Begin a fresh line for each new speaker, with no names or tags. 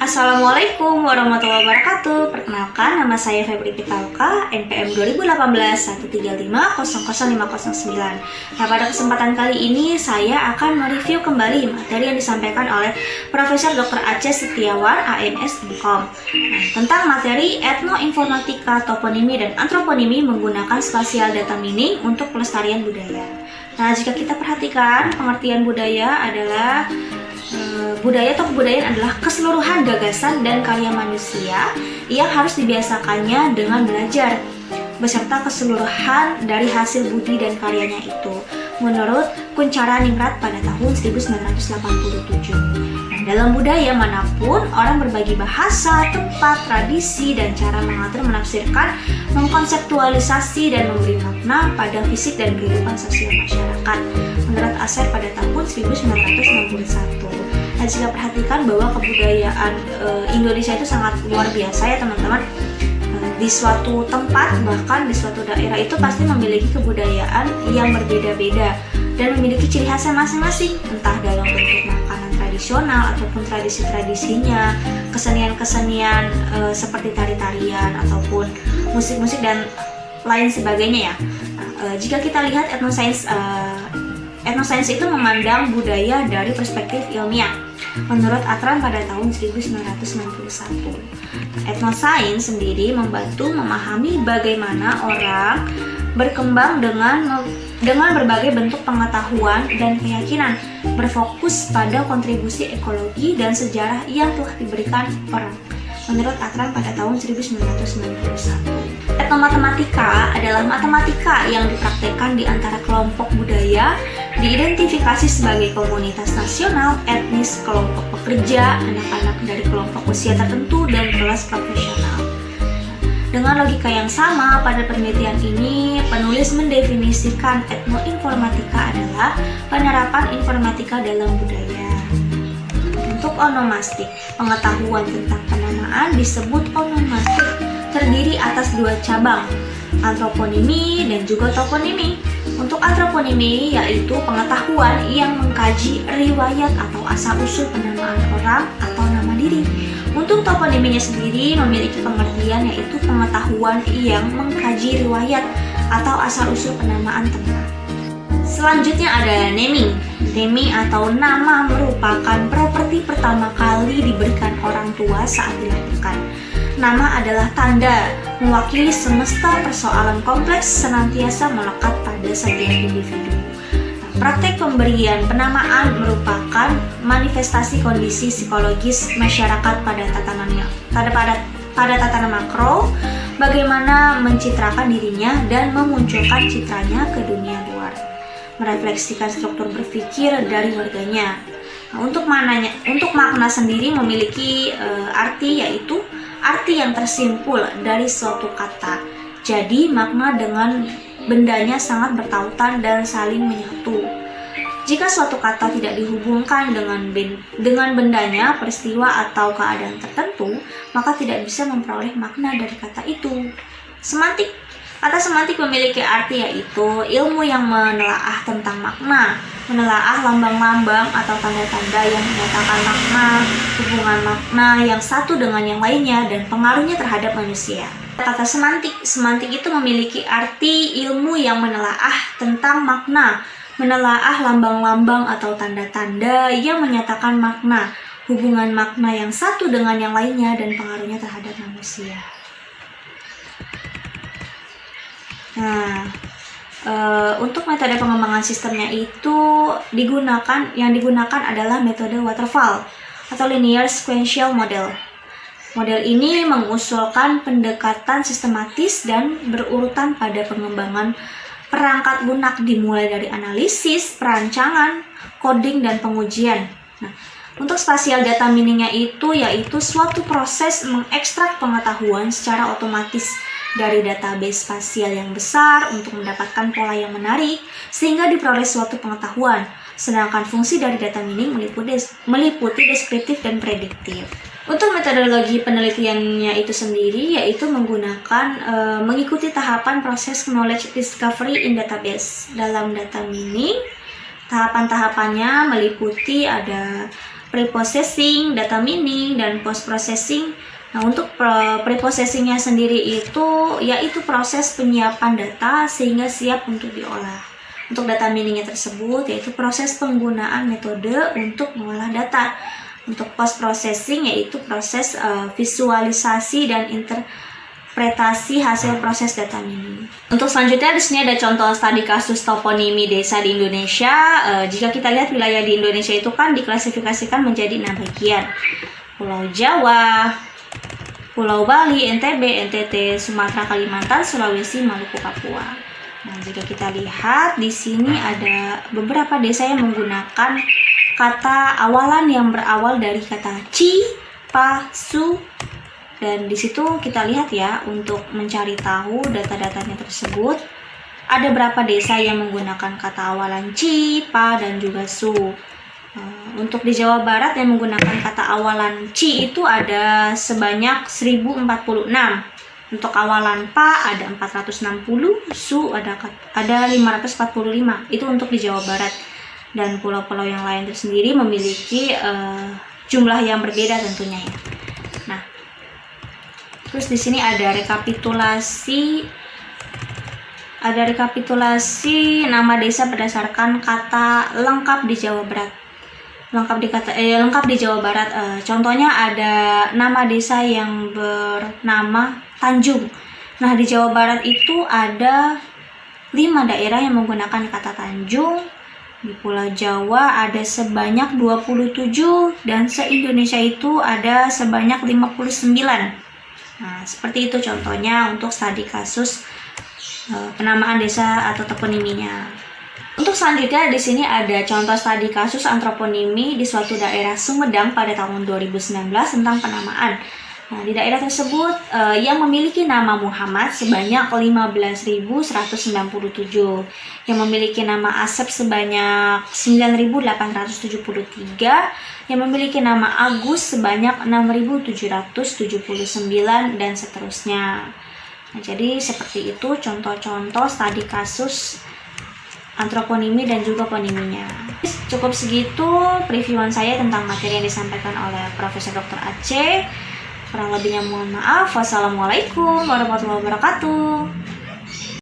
Assalamualaikum warahmatullahi wabarakatuh. Perkenalkan, nama saya Febri Pitaloka, NPM 2018 135005009. Nah, pada kesempatan kali ini saya akan mereview kembali materi yang disampaikan oleh Profesor Dr. Aceh Setiawan, AMS Inkom. Tentang materi etnoinformatika, toponimi, dan antroponimi menggunakan spasial data mining untuk pelestarian budaya. Nah, jika kita perhatikan, pengertian budaya adalah budaya atau kebudayaan adalah keseluruhan gagasan dan karya manusia yang harus dibiasakannya dengan belajar beserta keseluruhan dari hasil budi dan karyanya itu, menurut Kunchara Ningrat pada tahun 1987. Dalam budaya manapun, orang berbagi bahasa, tempat, tradisi, dan cara mengatur, menafsirkan, mengkonseptualisasi, dan memberi makna pada fisik dan kehidupan sosial masyarakat, menurut Asser pada tahun 1961. Nah, jika perhatikan bahwa kebudayaan Indonesia itu sangat luar biasa ya teman-teman. Di suatu tempat, bahkan di suatu daerah itu pasti memiliki kebudayaan yang berbeda-beda dan memiliki ciri khasnya masing-masing, entah dalam bentuk makanan tradisional ataupun tradisi-tradisinya, kesenian-kesenian seperti tari-tarian ataupun musik-musik dan lain sebagainya ya. Jika kita lihat etnosains itu memandang budaya dari perspektif ilmiah menurut Atran pada tahun 1991. Etnosains sendiri membantu memahami bagaimana orang berkembang dengan berbagai bentuk pengetahuan dan keyakinan, berfokus pada kontribusi ekologi dan sejarah yang telah diberikan orang, menurut Atran pada tahun 1991. Etnomatematika adalah matematika yang dipraktekkan di antara kelompok budaya, diidentifikasi sebagai komunitas nasional, etnis, kelompok pekerja, anak-anak dari kelompok usia tertentu, dan kelas profesional. Dengan logika yang sama, pada penelitian ini, penulis mendefinisikan etnoinformatika adalah penerapan informatika dalam budaya. Untuk onomastik, pengetahuan tentang penamaan disebut onomastik, terdiri atas dua cabang, antroponimi dan juga toponimi. Untuk antroponimi yaitu pengetahuan yang mengkaji riwayat atau asal-usul penamaan orang atau nama diri. Untuk toponiminya sendiri memiliki pengertian yaitu pengetahuan yang mengkaji riwayat atau asal-usul penamaan tempat. Selanjutnya ada naming. Naming atau nama merupakan properti pertama kali diberikan orang tua saat dilahirkan. Nama adalah tanda, mewakili semesta persoalan kompleks senantiasa melekat pada setiap individu. Praktek pemberian penamaan merupakan manifestasi kondisi psikologis masyarakat pada tatanan makro, bagaimana mencitrakan dirinya dan memunculkan citranya ke dunia luar, merefleksikan struktur berpikir dari warganya. Untuk makna sendiri memiliki arti yaitu arti yang tersimpul dari suatu kata. Jadi makna dengan bendanya sangat bertautan dan saling menyatu. Jika suatu kata tidak dihubungkan dengan bendanya, peristiwa atau keadaan tertentu, maka tidak bisa memperoleh makna dari kata itu. Semantik. Kata semantik memiliki arti yaitu ilmu yang menelaah tentang makna, menelaah lambang-lambang atau tanda-tanda yang menyatakan makna, hubungan makna yang satu dengan yang lainnya, dan pengaruhnya terhadap manusia. Kata semantik itu memiliki arti ilmu yang menelaah tentang makna, menelaah lambang-lambang atau tanda-tanda yang menyatakan makna, hubungan makna yang satu dengan yang lainnya, dan pengaruhnya terhadap manusia. Nah, untuk metode pengembangan sistemnya itu yang digunakan adalah metode waterfall atau linear sequential model. Model ini mengusulkan pendekatan sistematis dan berurutan pada pengembangan perangkat lunak dimulai dari analisis, perancangan, coding, dan pengujian. Nah, untuk spasial data miningnya itu yaitu suatu proses mengekstrak pengetahuan secara otomatis dari database spasial yang besar untuk mendapatkan pola yang menarik sehingga diperoleh suatu pengetahuan. Sedangkan fungsi dari data mining meliputi deskriptif dan prediktif. Untuk metodologi penelitiannya itu sendiri yaitu mengikuti tahapan proses knowledge discovery in database. Dalam data mining, tahapan-tahapannya meliputi ada pre-processing, data mining, dan post-processing. Nah, untuk pre-processingnya sendiri itu yaitu proses penyiapan data sehingga siap untuk diolah. Untuk data miningnya tersebut yaitu proses penggunaan metode untuk mengolah data. Untuk post-processing yaitu proses visualisasi dan interpretasi hasil proses data mining. Untuk selanjutnya di sini ada contoh studi kasus toponimi desa di Indonesia. Jika kita lihat wilayah di Indonesia itu kan diklasifikasikan menjadi 6 bagian. Pulau Jawa, Pulau Bali, NTB, NTT, Sumatera, Kalimantan, Sulawesi, Maluku, Papua. Nah, jika kita lihat di sini ada beberapa desa yang menggunakan kata awalan yang berawal dari kata ci, pa, su. Dan di situ kita lihat ya, untuk mencari tahu data-datanya tersebut, ada berapa desa yang menggunakan kata awalan ci, pa, dan juga su. Untuk di Jawa Barat yang menggunakan kata awalan ci itu ada sebanyak 1046. Untuk awalan pa ada 460, su ada 545. Itu untuk di Jawa Barat. Dan pulau-pulau yang lain tersendiri memiliki jumlah yang berbeda tentunya ya. Nah, terus di sini ada rekapitulasi nama desa berdasarkan kata lengkap di Jawa Barat. Lengkap di Jawa Barat. Contohnya ada nama desa yang bernama Tanjung. Nah, di Jawa Barat itu ada 5 daerah yang menggunakan kata Tanjung. Di Pulau Jawa ada sebanyak 27 dan se-Indonesia itu ada sebanyak 59. Nah, seperti itu contohnya untuk studi kasus penamaan desa atau toponiminya. Untuk selanjutnya di sini ada contoh studi kasus antroponimi di suatu daerah Sumedang pada tahun 2019 tentang penamaan. Nah, di daerah tersebut yang memiliki nama Muhammad sebanyak 15.197, yang memiliki nama Asep sebanyak 9.873, yang memiliki nama Agus sebanyak 6.779 dan seterusnya. Nah, jadi seperti itu contoh-contoh studi kasus antroponimi dan juga poniminya. Cukup segitu previewan saya tentang materi yang disampaikan oleh Profesor Dr. Aceh. Kurang lebihnya mohon maaf. Wassalamualaikum warahmatullahi wabarakatuh.